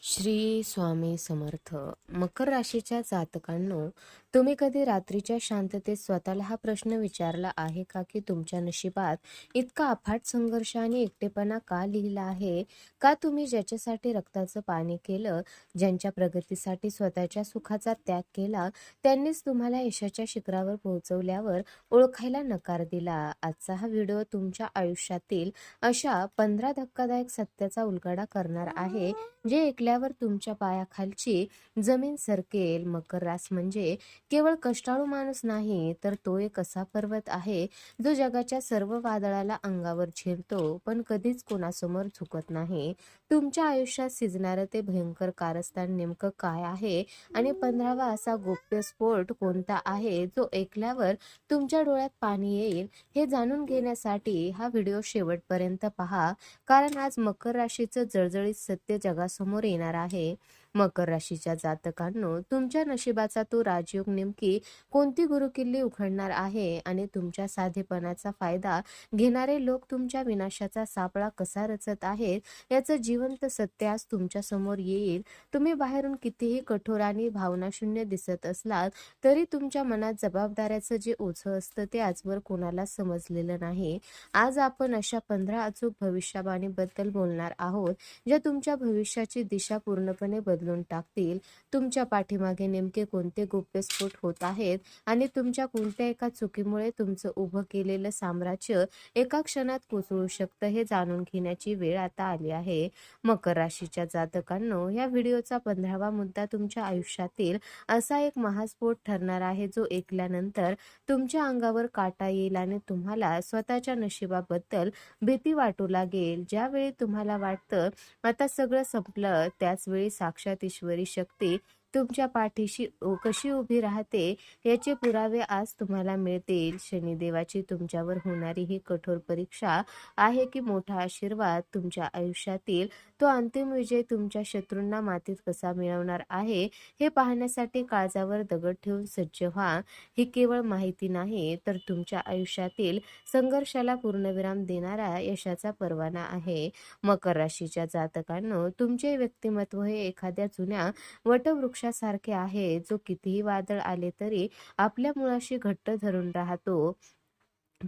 श्री स्वामी समर्थ. मकर राशीच्या जातकांनो, तुम्ही कधी रात्रीच्या शांततेत स्वतःला हा प्रश्न विचारला आहे का की तुमच्या नशिबात इतका अफाट संघर्ष आणि एकटेपणा का लिहिला आहे? का तुम्ही ज्याच्यासाठी रक्ताचं पाणी केलं, ज्यांच्या प्रगतीसाठी स्वतःच्या सुखाचा त्याग केला, त्यांनीच तुम्हाला यशाच्या शिखरावर पोहोचवल्यावर ओळखायला नकार दिला? आजचा हा व्हिडिओ तुमच्या आयुष्यातील अशा 15 धक्कादायक सत्याचा उलगडा करणार आहे, जे ऐकल्यावर तुमच्या पायाखालची जमीन सरकेल. मकर रास म्हणजे केवळ कष्टाळू माणूस नाही, तर तो एक असा पर्वत आहे जो जगाच्या सर्व वादळाला अंगावर झेलतो, पण कधीच कोणासमोर झुकत नाही. तुमच्या आयुष्यात शिजणारं ते भयंकर कारस्थान नेमकं काय आहे आणि 15वा असा गोप्य स्फोट कोणता आहे, जो ऐकल्यावर तुमच्या डोळ्यात पाणी येईल? हे जाणून घेण्यासाठी हा व्हिडिओ शेवटपर्यंत पहा, कारण आज मकर राशीचं जळजळीत सत्य जगासमोर येणार आहे. मकर राशीच्या जातकांनो, तुमच्या नशिबाचा तो राजयोग नेमकी कोणती गुरुकिल्ली उघडणार आहे आणि तुमच्या साधेपणाचा फायदा घेणारे लोक तुमच्या विनाशाचा सापळा कसा रचत आहेत याचं जिवंत सत्य आज तुमच्या समोर येईल. तुम्ही बाहेरून कितीही कठोर आणि भावनाशून्य दिसत असलात, तरी तुमच्या मनात जबाबदाऱ्याचं जे ओझं असतं ते आजवर कोणाला समजलेलं नाही. आज आपण अशा 15 अचूक भविष्यवाणीबद्दल बोलणार आहोत, ज्या तुमच्या भविष्याची दिशा पूर्णपणे बदलून टाकतील. तुमच्या पाठीमागे नेमके कोणते गोप्य स्फोट होत आहेत आणि तुमच्या कोणत्या एका चुकीमुळे तुमचं उभं केलेलं साम्राज्य एका क्षणात कोसळू शकतं, हे जाणून घेण्याची वेळ आता आली आहे. मकर राशीच्या जातकांनो, या व्हिडिओचा 15वा मुद्दा तुमच्या आयुष्यातील असा एक महास्फोट ठरणार आहे, जो ऐकल्यानंतर तुमच्या अंगावर काटा येईल आणि तुम्हाला स्वतःच्या नशिबाबद्दल भीती वाटू लागेल. ज्यावेळी तुम्हाला वाटतं आता सगळं संपलं, त्याच वेळी साक्षात ईश्वरी शक्ती तुमच्या पाठीशी कशी उभी राहते याचे पुरावे आज तुम्हाला मिळतील. शनिदेवाची तुमच्यावर होणारी ही कठोर परीक्षा आहे की मोठा आशीर्वाद? तुमच्या आयुष्यातील तो अंतिम विजय तुमच्या शत्रूंना मातीत कसा मिळवणार आहे, हे पाहण्यासाठी काळजावर दगड ठेवून सज्ज व्हा. ही केवळ माहिती नाही, तर तुमच्या आयुष्यातील संघर्षाला पूर्णविराम देणारा यशाचा परवाना आहे. मकर राशीच्या जातकांनो, तुमचे व्यक्तिमत्व हे एखाद्या जुन्या वटवृक्षासारखे आहे, जो कितीही वादळ आले तरी आपल्या मुळाशी घट्ट धरून राहतो.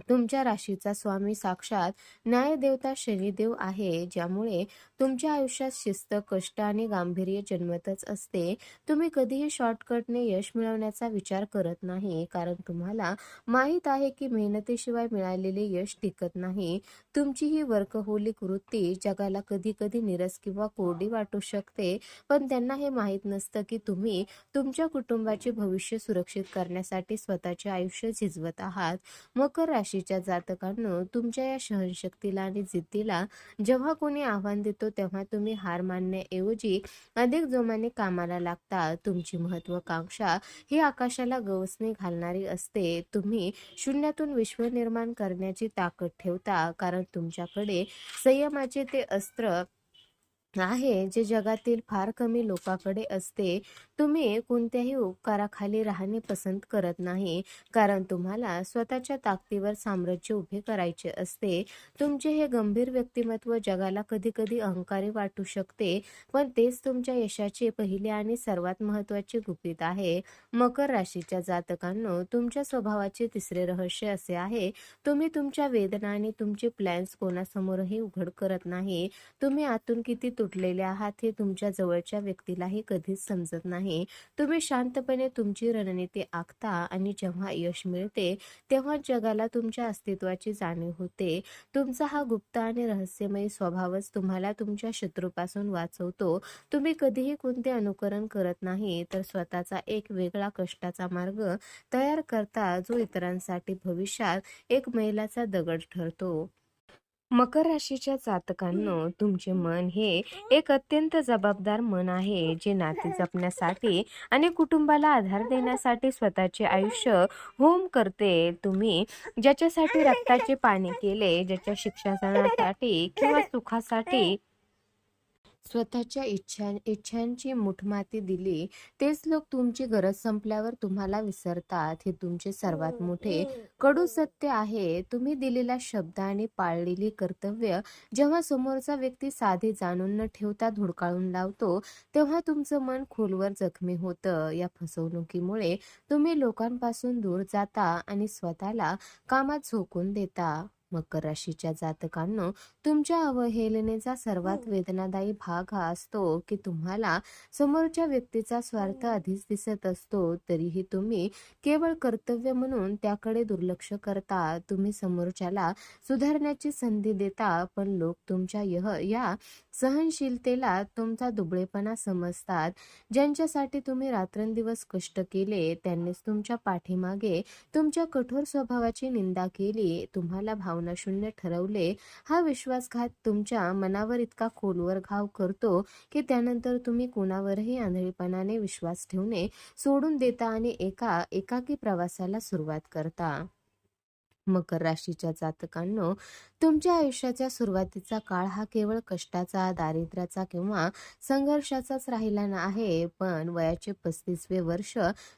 तुमच्या राशीचा स्वामी साक्षात न्यायदेवता शनिदेव आहे, ज्यामुळे तुमच्या आयुष्यात शिस्त, कष्ट आणि गांभीर्य जन्मतच असते. तुम्ही कधीही शॉर्टकटने यश मिळवण्याचा विचार करत नाही, कारण तुम्हाला माहीत आहे की मेहनतीशिवाय मिळालेले यश टिकत नाही. तुमची ही वर्कहोलिक वृत्ती जगाला कधी कधी निरस किंवा कोरडी वाटू शकते, पण त्यांना हे माहीत नसतं की तुम्ही तुमच्या कुटुंबाचे भविष्य सुरक्षित करण्यासाठी स्वतःचे आयुष्य झिजवत आहात. मकर राशीच्या जातकांनो, तुमच्या या सहनशक्तीला आणि जिद्दीला जेव्हा कोणी आव्हान देतो, तेव्हा तुम्ही हार मानण्याऐवजी अधिक जोमाने कामाला लागता. तुमची महत्वाकांक्षा ही आकाशाला गवसणी घालणारी असते. तुम्ही शून्यातून विश्व निर्माण करण्याची ताकद ठेवता, कारण तुमच्याकडे संयमाचे ते अस्त्र आहे, जे जगातील फार कमी लोकांकडे असते. तुम्ही कोणत्याही उपकाराखाली राहणे पसंत करत नाही, कारण तुम्हाला स्वतःच्या ताकदीवर साम्राज्य उभे करायचे असते. तुमचे हे गंभीर व्यक्तिमत्व जगाला कधी कधी अहंकारी वाटू शकते, पण तेच तुमच्या यशाचे पहिले आणि सर्वात महत्त्वाचे गुपित आहे. मकर राशीच्या जातकांनो, तुमच्या स्वभावाचे तिसरे रहस्य असे आहे, तुम्ही तुमच्या वेदना आणि तुमचे प्लॅन्स कोणासमोरही उघड करत नाही. तुम्ही आतून किती तुटलेले आहात हे तुमच्या जवळच्या व्यक्तीलाही कधीच समजत नाही. तुम्ही शांतपणे तुमची रणनीती आखता आणि जेव्हा यश मिळते, तेव्हा जगाला तुमच्या अस्तित्वाची जाणीव होते. तुमचा हा गुप्त आणि रहस्यमयी स्वभावच तुम्हाला तुमच्या शत्रूपासून वाचवतो. तुम्ही कधीही कोणते अनुकरण करत नाही, तर स्वतःचा एक वेगळा कष्टाचा मार्ग तयार करता, जो इतरांसाठी भविष्यात एक मैलाचा दगड ठरतो. मकर राशीच्या जातकांनो, तुमचे मन हे एक अत्यंत जबाबदार मन आहे, जे नाते जपण्यासाठी आणि कुटुंबाला आधार देण्यासाठी स्वतःचे आयुष्य होम करते. तुम्ही ज्याच्यासाठी रक्ताचे पाणी केले, ज्याच्या शिक्षणासाठी किंवा सुखासाठी स्वतःच्या इच्छांची मुठमाती दिली, तेच लोक तुमची गरज संपल्यावर तुम्हाला विसरतात. हे तुमचे सर्वात मोठे कडू सत्य आहे. तुम्ही दिलेला शब्द आणि पाळलेली कर्तव्य जेव्हा समोरचा व्यक्ती साधी जाणून न ठेवता धुडकाळून लावतो, तेव्हा तुमचं मन खोलवर जखमी होतं. या फसवणुकीमुळे तुम्ही लोकांपासून दूर जाता आणि स्वतःला कामात झोकून देता. मकर राशीच्या जातकांनो, तुमच्या अवहेलनेचा सर्वात वेदनादायी भाग हा असतो की तुम्हाला समोरच्या व्यक्तीचा स्वार्थ आधीच दिसत असतो, तरीही तुम्ही केवळ कर्तव्य म्हणून त्याकडे दुर्लक्ष करता. तुम्ही समोरच्याला सुधारण्याची संधी देता, पण लोक तुमच्या या सहनशीलतेला तुमचा दुबळेपणा समजतात. ज्यांच्यासाठी तुम्ही रात्रंदिवस कष्ट केले, त्यांनीच तुमच्या पाठीमागे तुमच्या कठोर स्वभावाची निंदा केली, तुम्हाला भावनाशून्य ठरवले. हा विश्वासघात तुमच्या मनावर इतका खोलवर घाव करतो की त्यानंतर तुम्ही कुणावरही आंधळीपणाने विश्वास ठेवणे सोडून देता आणि एकाकी प्रवासाला सुरुवात करता. मकर राशीच्या जातकांनो, तुमच्या आयुष्याच्या सुरुवातीचा काळ हा केवळ कष्टाचा, दारिद्र्याचा किंवा संघर्षाचाच राहिला आहे, पण वयाचे 35वे वर्ष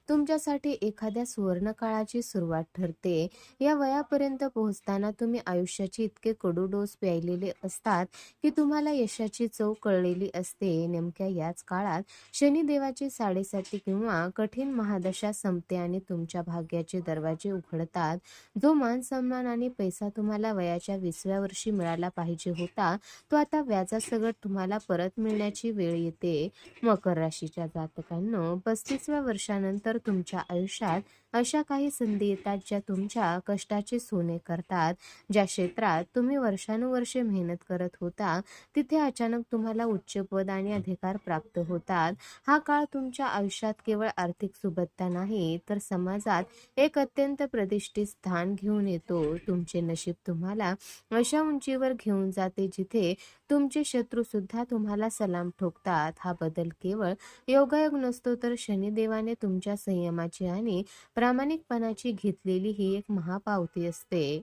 तुमच्यासाठी एखाद्या सुवर्ण काळाची सुरुवात ठरते. या वयापर्यंत पोहोचताना तुम्ही आयुष्याचे इतके कडू डोस प्यायलेले असतात की तुम्हाला यशाची चव कळलेली असते. नेमक्या याच काळात शनिदेवाची साडेसाती किंवा कठीण महादशा संपते आणि तुमच्या भाग्याचे दरवाजे उघडतात. जो मान सन्मान आणि पैसा तुम्हाला वयाच्या 20व्या वर्षी मिळाला पाहिजे होता, तो आता व्याजासकट तुम्हाला परत मिळण्याची वेळ येते. मकर राशीच्या जातकांनो, 35व्या वर्षानंतर तुमच्या आयुष्यात अशा काही संधी येतात ज्या तुमच्या कष्टाचे सोने करतात. ज्या क्षेत्रात तुम्ही वर्षानुवर्षे मेहनत करत होता, तिथे अचानक तुम्हाला उच्च पद आणि अधिकार प्राप्त होतात. हा काळ तुमच्या आयुष्यात केवळ आर्थिक सुबत्ता नाही, तर समाजात एक अत्यंत प्रतिष्ठित स्थान घेऊन येतो. तुमचे नशीब तुम्हाला अशा उंचीवर घेऊन जाते जिथे तुमचे शत्रू सुद्धा तुम्हाला सलाम ठोकतात. हा बदल केवळ योगायोग नसतो, तर शनिदेवाने तुमच्या संयमाची आणि प्रामाणिकपणाची घेतलेली ही एक महापावती असते.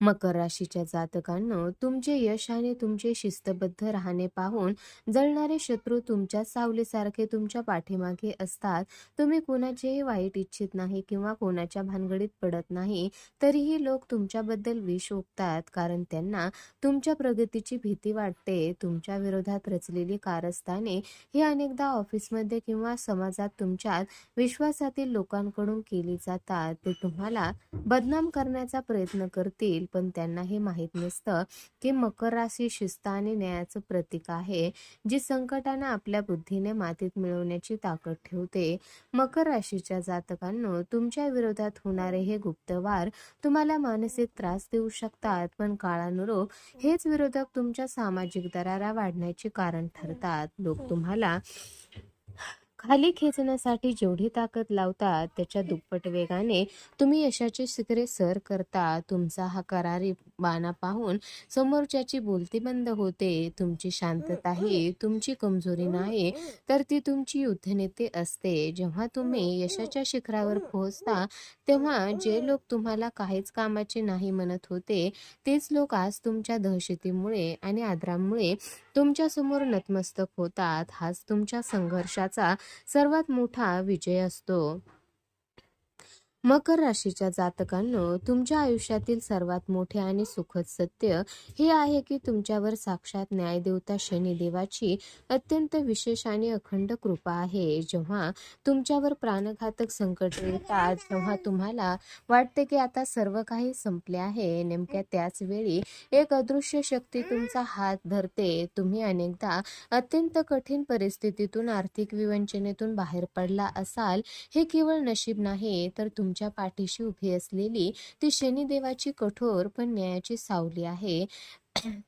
मकर राशीच्या जातकांनो, तुमचे यश आणि तुमचे शिस्तबद्ध राहणे पाहून जळणारे शत्रू तुमच्या सावलीसारखे तुमच्या पाठीमागे असतात. तुम्ही कोणाचेही वाईट इच्छित नाही किंवा कोणाच्या भानगडीत पडत नाही, तरीही लोक तुमच्याबद्दल विष ओकतात, कारण त्यांना तुमच्या प्रगतीची भीती वाटते. तुमच्या विरोधात रचलेली कारस्थाने ही अनेकदा ऑफिसमध्ये किंवा समाजात तुमच्यात विश्वासातील लोकांकडून केली जातात. ते तुम्हाला बदनाम करण्याचा प्रयत्न करतील, पण त्यांना हे माहीत नसतं की मकर राशी शिस्त आणि न्यायाचं प्रतीक आहे, जी संकटांना आपल्या बुद्धीने मातीत मिळवण्याची ताकद ठेवते. मकर राशीच्या जातकांनो, तुमच्या विरोधात होणारे हे गुप्तवार तुम्हाला मानसिक त्रास देऊ शकतात, पण काळानुरूप हेच विरोधक तुमच्या सामाजिक दरारा वाढण्याचे कारण ठरतात. लोक तुम्हाला खाली खेचण्यासाठी जेवढी ताकद लावतात, त्याच्या दुप्पट वेगाने तुम्ही यशाचे शिखरे सर करता. तुमचा हा करारी बाणा पाहून समोरच्याची बोलती बंद होते. तुमची शांतता ही तुमची कमजोरी नाही, तर ती तुमची युद्धनीती असते. जेव्हा तुम्ही यशाच्या शिखरावर पोहोचता, तेव्हा जे लोक तुम्हाला काहीच कामाचे नाही म्हणत होते, तेच लोक आज तुमच्या दहशतीमुळे आणि आदरामुळे तुमच्या समोर नतमस्तक होतात. हाच तुमच्या संघर्षाचा सर्वात मोठा विजय असतो. मकर राशीच्या जातकांनो, तुमच्या आयुष्यातील सर्वात मोठे आणि सुखद सत्य हे आहे की तुमच्यावर साक्षात न्यायदेवता शनिदेवाची अत्यंत विशेष आणि अखंड कृपा आहे. जेव्हा तुमच्यावर प्राणघातक संकट येतात, तेव्हा तुम्हाला वाटते की आता सर्व काही संपले आहे, नेमक्या त्याच वेळी एक अदृश्य शक्ती तुमचा हात धरते. तुम्ही अनेकदा अत्यंत कठीण परिस्थितीतून, आर्थिक विवंचनेतून बाहेर पडला असाल. हे केवळ नशीब नाही, तर तुमच्या पाठीशी उभी असलेली ती शनिदेवाची कठोर पण न्यायाची सावली आहे.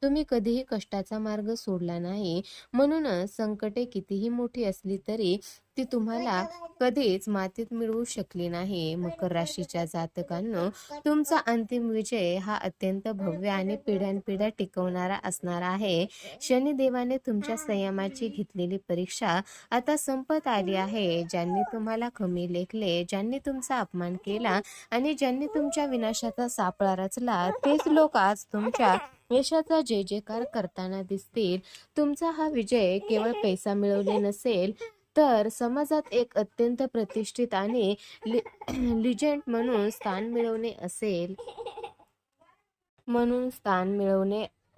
तुम्ही कधीही कष्टाचा मार्ग सोडला नाही, म्हणूनच संकटे कितीही मोठी असली तरी ती तुम्हाला कधीच मातीत मिळवू शकली नाही. मकर राशीच्या जातकांनो, तुमचा अंतिम विजय हा अत्यंत भव्य आणि पिढ्यानपिढ्या टिकवणारा असणार आहे. शनिदेवाने तुमच्या संयमाची घेतलेली परीक्षा आता संपत आली आहे. ज्यांनी तुम्हाला कमी लेखले, ज्यांनी तुमचा अपमान केला आणि ज्यांनी तुमच्या विनाशाचा सापळा रचला, तेच लोक आज तुमच्या यशाचा जय जयकार करताना दिसतील. तुमचा हा विजय केवळ पैसा मिळवले नसेल, तर समाजात एक अत्यंत प्रतिष्ठित आणि लिजेंड म्हणून स्थान मिळवणे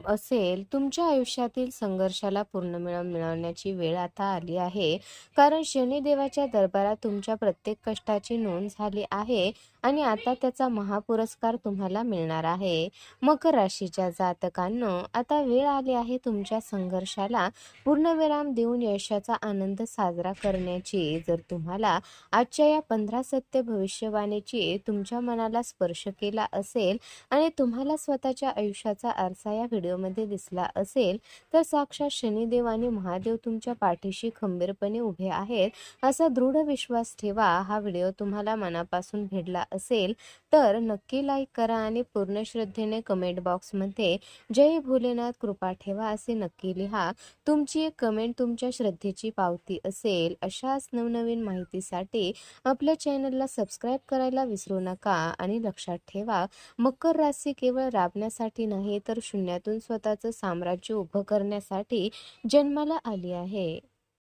असेल. तुमच्या आयुष्यातील संघर्षाला पूर्ण मिळवण्याची वेळ आता आली आहे. कारण शनिदेवाच्या दरबारात तुमच्या प्रत्येक कष्टाची नोंद झाली आहे आणि आता त्याचा महापुरस्कार तुम्हाला मिळणार आहे. मकर राशीच्या जातकांनो, आता वेळ आली आहे तुमच्या संघर्षाला पूर्णविराम देऊन यशाचा आनंद साजरा करण्याची. जर तुम्हाला आजच्या या 15 सत्य भविष्यवाणीची तुमच्या मनाला स्पर्श केला असेल आणि तुम्हाला स्वतःच्या आयुष्याचा आरसा या व्हिडिओमध्ये दिसला असेल, तर साक्षात शनिदेव आणि महादेव तुमच्या पाठीशी खंबीरपणे उभे आहेत असा दृढ विश्वास ठेवा. हा व्हिडिओ तुम्हाला मनापासून भेटला असेल तर नक्की लाईक करा आणि पूर्ण श्रद्धेने कमेंट बॉक्समध्ये जय भोलेनाथ कृपा ठेवा असे नक्की लिहा. तुमची एक कमेंट तुमच्या श्रद्धेची पावती असेल. अशाच नवनवीन माहितीसाठी आपल्या चॅनलला सबस्क्राईब करायला विसरू नका. आणि लक्षात ठेवा, मकर राशी केवळ राबण्यासाठी नाही, तर शून्यातून स्वतःचं साम्राज्य उभं करण्यासाठी जन्माला आली आहे.